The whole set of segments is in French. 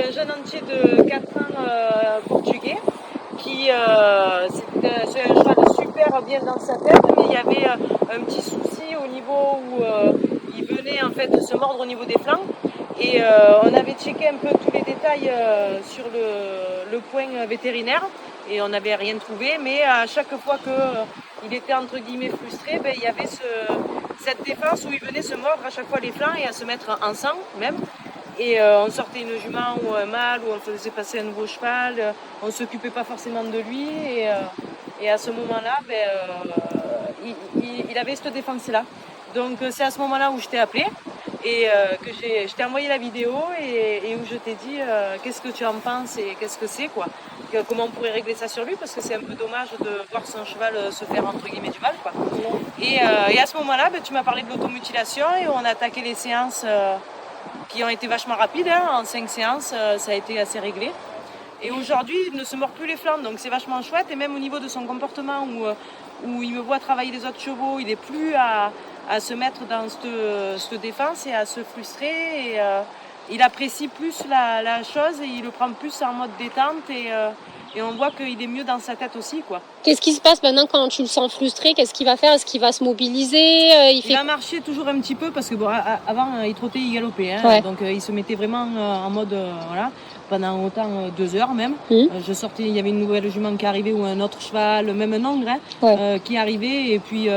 un jeune entier de 4 ans portugais qui c'est un cheval super bien dans sa tête, mais il y avait un petit souci au niveau où il venait en fait se mordre au niveau des flancs. Et on avait checké un peu tous les détails sur le point vétérinaire et on n'avait rien trouvé, mais à chaque fois qu'il était entre guillemets frustré, il y avait cette défense où il venait se mordre à chaque fois les flancs et à se mettre en sang même. Et on sortait une jument ou un mâle, ou on faisait passer un nouveau cheval, on ne s'occupait pas forcément de lui. Et à ce moment-là, il avait cette défense-là. Donc c'est à ce moment-là où je t'ai appelé et que je t'ai envoyé la vidéo et où je t'ai dit qu'est-ce que tu en penses et qu'est-ce que c'est, quoi. Comment on pourrait régler ça sur lui, parce que c'est un peu dommage de voir son cheval se faire entre guillemets du mal, quoi. Et à ce moment-là, tu m'as parlé de l'automutilation et on a attaqué les séances qui ont été vachement rapides, hein. En 5 séances, ça a été assez réglé. Et aujourd'hui, il ne se mord plus les flancs, donc c'est vachement chouette. Et même au niveau de son comportement, où il me voit travailler les autres chevaux, il n'est plus à se mettre dans cette défense et à se frustrer. Et il apprécie plus la chose et il le prend plus en mode détente. Et on voit qu'il est mieux dans sa tête aussi, quoi. Qu'est-ce qui se passe maintenant quand tu le sens frustré? Qu'est-ce qu'il va faire? Est-ce qu'il va se mobiliser? Il va marcher toujours un petit peu parce que avant il trottait, il galopait, hein. Ouais. Donc il se mettait vraiment en mode voilà, pendant autant 2 heures même. Je sortais, il y avait une nouvelle jument qui arrivait ou un autre cheval, même un ongre, hein, qui arrivait, et puis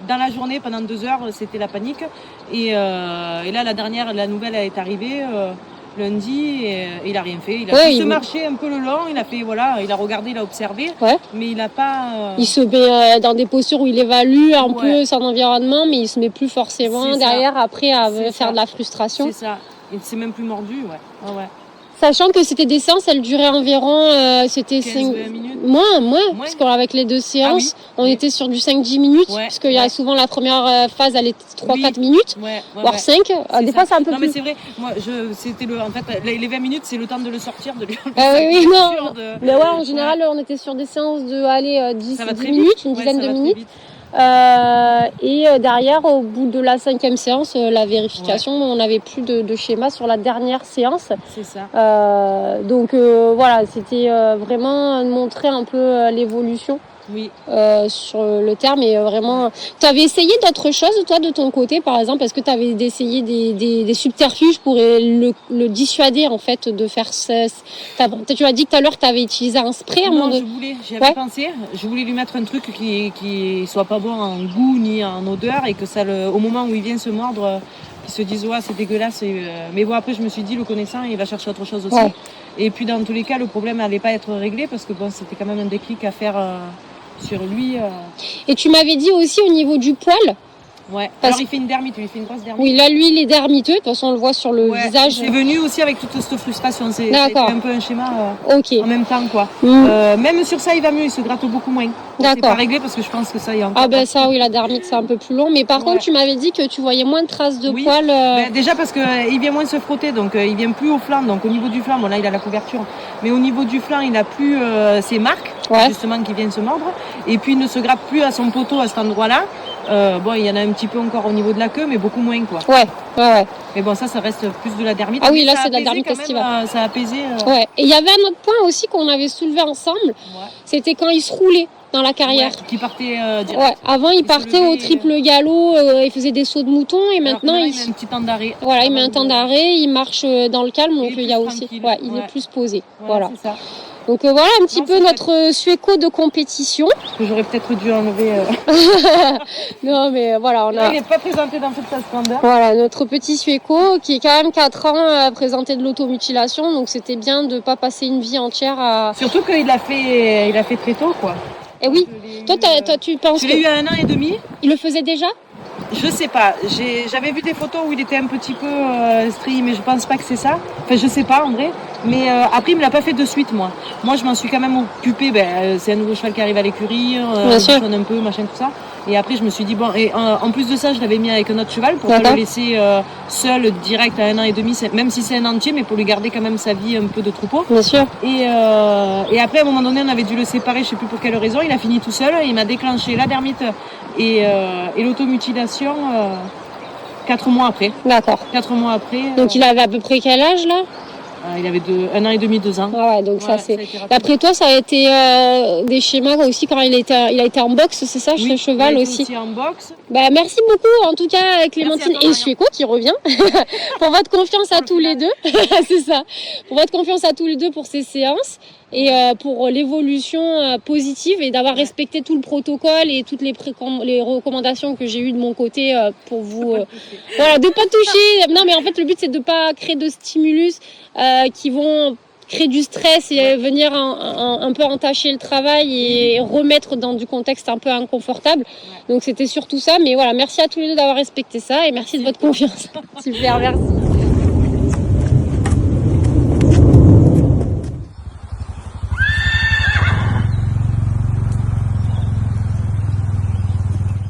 dans la journée pendant 2 heures c'était la panique. Et là la nouvelle est arrivée. Lundi, et il a rien fait. Il a juste marché un peu le long, il a fait, voilà, il a regardé, il a observé, mais il n'a pas... Il se met dans des postures où il évalue un peu son environnement, mais il se met plus forcément derrière après à faire de la frustration. C'est ça, il ne s'est même plus mordu, ouais. Sachant que c'était des séances, elles duraient environ c'était 15-20 minutes. Moins, parce qu'avec les 2 séances, on était sur du 5-10 minutes, parce qu'il y a souvent la première phase, elle est 3-4 minutes, voire 5. Des fois, c'est un peu plus. Non, mais c'est vrai, moi, c'était en fait, les 20 minutes, c'est le temps de le sortir, de lui Mais ouais, en général, on était sur des séances de 10 minutes, une dizaine de minutes. Et derrière, au bout de la 5e séance, la vérification, on n'avait plus de schéma sur la dernière séance. C'est ça. Donc voilà, c'était vraiment montrer un peu l'évolution sur le terme. Et vraiment, tu avais essayé d'autres choses, toi, de ton côté, par exemple? Est-ce que tu avais essayé des subterfuges pour le dissuader, en fait, de faire ça? Tu as dit tout à l'heure que tu avais utilisé un spray. J'y avais pensé. Je voulais lui mettre un truc qui soit pas bon en goût ni en odeur, et que ça, au moment où il vient se mordre, qu'il se dise c'est dégueulasse. Mais bon, après je me suis dit, le connaissant, il va chercher autre chose aussi. Et puis dans tous les cas, le problème n'allait pas être réglé, parce que c'était quand même un déclic à faire sur lui. Et tu m'avais dit aussi au niveau du poil. Alors il fait une dermite, il fait une grosse dermite. Oui, là lui il est dermiteux, de toute façon on le voit sur le visage. C'est venu aussi avec toute cette frustration, c'est un peu un schéma en même temps, quoi. Même sur ça il va mieux, il se gratte beaucoup moins. C'est pas réglé parce que je pense que ça y est encore. Ça oui, la dermite c'est un peu plus long, mais par contre tu m'avais dit que tu voyais moins de traces de poils. Déjà parce qu'il vient moins se frotter, donc il vient plus au flanc, donc au niveau du flanc, là il a la couverture, mais au niveau du flanc il n'a plus ses marques, justement, qui viennent se mordre, et puis il ne se gratte plus à son poteau à cet endroit-là. Il y en a un petit peu encore au niveau de la queue, mais beaucoup moins, quoi. Mais bon, ça reste plus de la dermite. Ah oui, là c'est de la dermite estivale. Ça a apaisé. Et il y avait un autre point aussi qu'on avait soulevé ensemble, c'était quand il se roulait dans la carrière. Qui partait direct. Avant il partait au triple galop, il faisait des sauts de mouton, et maintenant il met un petit temps d'arrêt. Voilà, il met un temps d'arrêt, il marche dans le calme, donc il y a aussi. Il est plus posé. Voilà. C'est ça. Donc voilà un petit peu notre suéco de compétition. Que j'aurais peut-être dû enlever. Non mais voilà, il n'est pas présenté dans toute sa splendeur. Voilà, notre petit suéco qui est quand même 4 ans à présenter de l'automutilation, donc c'était bien de ne pas passer une vie entière à... Surtout qu'il l'a fait très tôt, quoi. Et oui, toi tu penses que... Je l'ai eu à 1 an et demi. Il le faisait déjà? Je sais pas, j'avais vu des photos où il était un petit peu strié, mais je pense pas que c'est ça. Enfin, je sais pas en vrai. Mais après, il me l'a pas fait de suite, moi. Moi, je m'en suis quand même occupée. C'est un nouveau cheval qui arrive à l'écurie, on sonne un peu, machin, tout ça. Et après, je me suis dit, bon, et en plus de ça, je l'avais mis avec un autre cheval pour pas le laisser seul, direct à 1 an et demi, même si c'est un entier, mais pour lui garder quand même sa vie un peu de troupeau. Bien sûr. Et après, à un moment donné, on avait dû le séparer, je sais plus pour quelle raison. Il a fini tout seul, il m'a déclenché la dermite et l'automutilation 4 mois après. D'accord. 4 mois après. Donc il avait à peu près quel âge là? Il avait 1 an et demi, 2 ans. Ah ouais, donc ça Ouais, c'est. ça a été rapide. D'après toi, ça a été des schémas aussi quand il a été en boxe, c'est ça, Oui, cheval il a été aussi. aussi en boxe. Bah, merci beaucoup en tout cas Clémentine Merci à toi, et Suéco qui revient pour votre confiance à tous les deux. C'est ça. Pour votre confiance à tous les deux pour ces séances et pour l'évolution positive et d'avoir respecté tout le protocole et toutes les recommandations que j'ai eues de mon côté pour vous. Voilà, de pas toucher. Non mais en fait le but c'est de pas créer de stimulus qui vont créer du stress et venir un peu entacher le travail et remettre dans du contexte un peu inconfortable. Donc c'était surtout ça. Mais voilà, merci à tous les deux d'avoir respecté ça et merci de votre confiance. Super, merci.